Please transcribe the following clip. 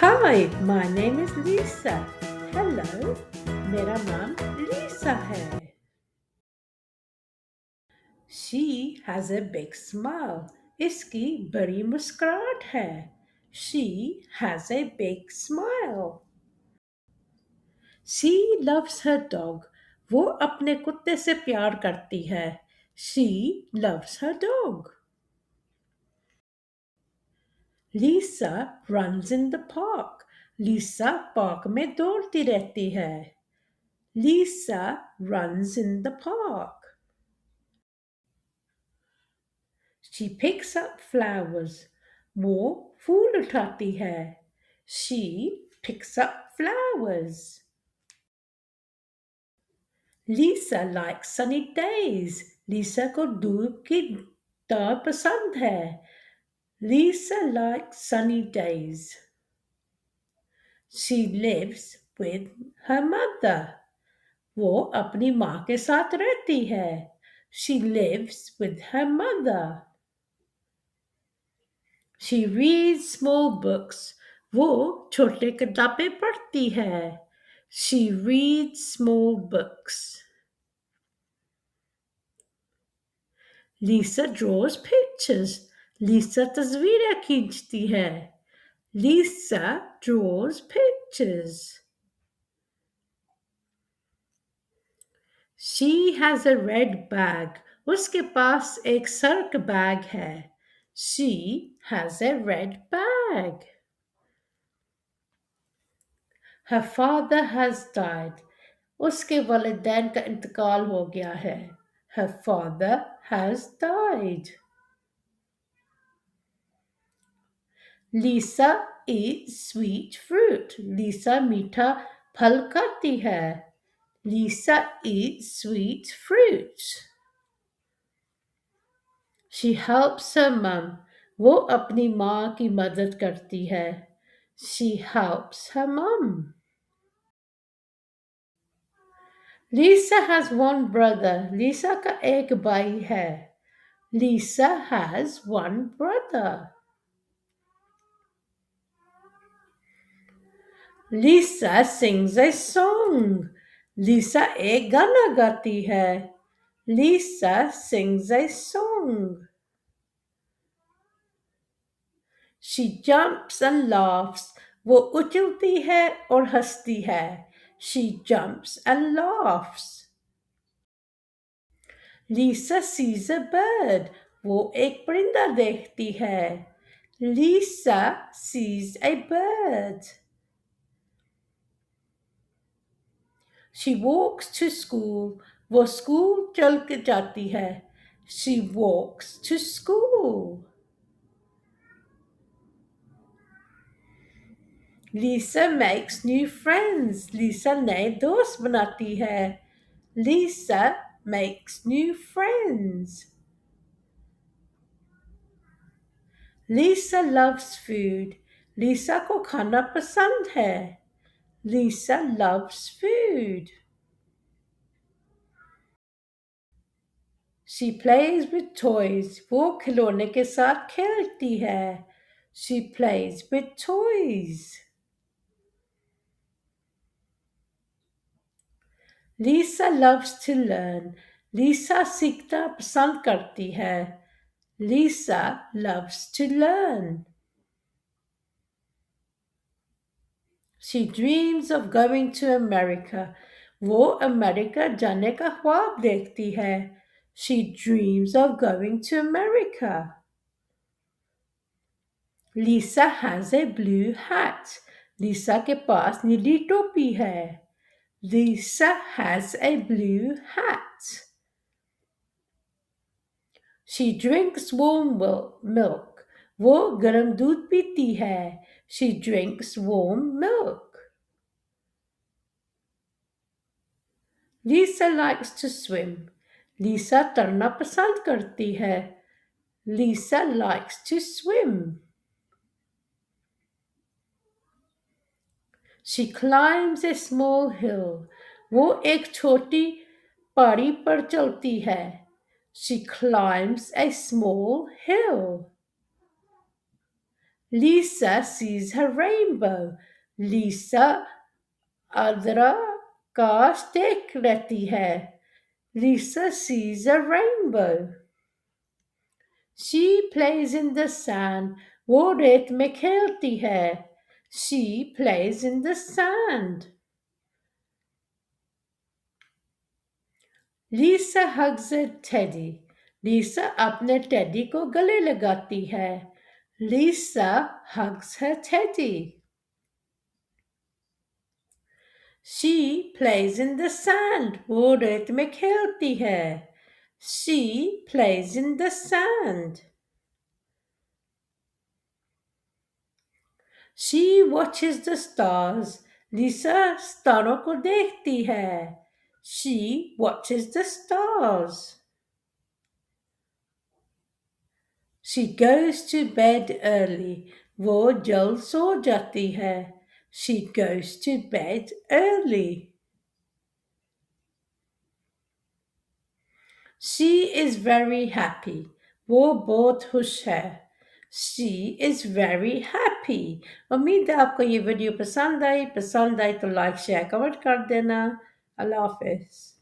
Hi, my name is Lisa. Hello, मेरा नाम Lisa है. She has a big smile. इसकी बड़ी मुस्कुराहट है. She has a big smile. She loves her dog. वो अपने कुत्ते से प्यार करती है. She loves her dog. Lisa runs in the park. Lisa park में दौड़ती रहती है. Lisa runs in the park. She picks up flowers. वो फूल उठाती है. She picks up flowers. Lisa likes sunny days. Lisa को धूप की दार पसंद है. Lisa likes sunny days. She lives with her mother. वो अपनी माँ के साथ रहती है. She lives with her mother. She reads small books. वो छोटे किताबें पढ़ती है. She reads small books. Lisa draws pictures. Lisa तस्वीरें खींचती है. Lisa draws pictures. She has a red bag. उसके पास एक सर्क बैग है. She has a red bag. Her father has died. उसके वालिदैन का इंतकाल हो गया है. Her father has died. Lisa eats sweet fruit. Lisa मीठा फल खाती है. Lisa eats sweet fruit. She helps her mum. वो अपनी माँ की मदद करती है. She helps her mum. Lisa has one brother. Lisa का एक भाई है. Lisa has one brother. Lisa sings a song. Lisa एक गाना गाती है. Lisa sings a song. She jumps and laughs. वो उछलती है और हंसती है. She jumps and laughs. Lisa sees a bird. वो एक परिंदा देखती है. Lisa sees a bird. She walks to school. वो स्कूल चल के जाती है. She walks to school. Lisa makes new friends. Lisa नए दोस्त बनाती है. Lisa makes new friends. Lisa loves food. Lisa को खाना पसंद है. Lisa loves food. She plays with toys. वो खिलौने के साथ खेलती है. She plays with toys. Lisa loves to learn. Lisa सीखना पसंद करती है. Lisa loves to learn. She dreams of going to America. वो अमेरिका जाने का ख्वाब देखती है. She dreams of going to America. Lisa has a blue hat. Lisa के पास नीली टोपी है. Lisa has a blue hat. She drinks warm milk. वो गर्म दूध पीती है. She drinks warm milk. Lisa likes to swim. Lisa तैरना पसंद करती है. Lisa likes to swim. She climbs a small hill. वो एक छोटी पहाड़ी पर चलती है. She climbs a small hill. Lisa sees her rainbow. Lisa अदरा काश देख लेती है. Lisa sees a rainbow. She plays in the sand. वो रेत में खेलती है. She plays in the sand. Lisa hugs a teddy. Lisa अपने टेडी को गले लगाती है. Lisa hugs her teddy. She plays in the sand. वो रेत में खेलती है. She plays in the sand. She watches the stars. Lisa तारों को देखती है. She watches the stars. She goes to bed early. वो जल्द सो जाती है. She goes to bed early. She is very happy. वो बहुत खुश है. She is very happy. उम्मीद है आपको ये वीडियो पसंद आई तो लाइक शेयर कमेंट कर देना. अल्लाह हाफिज.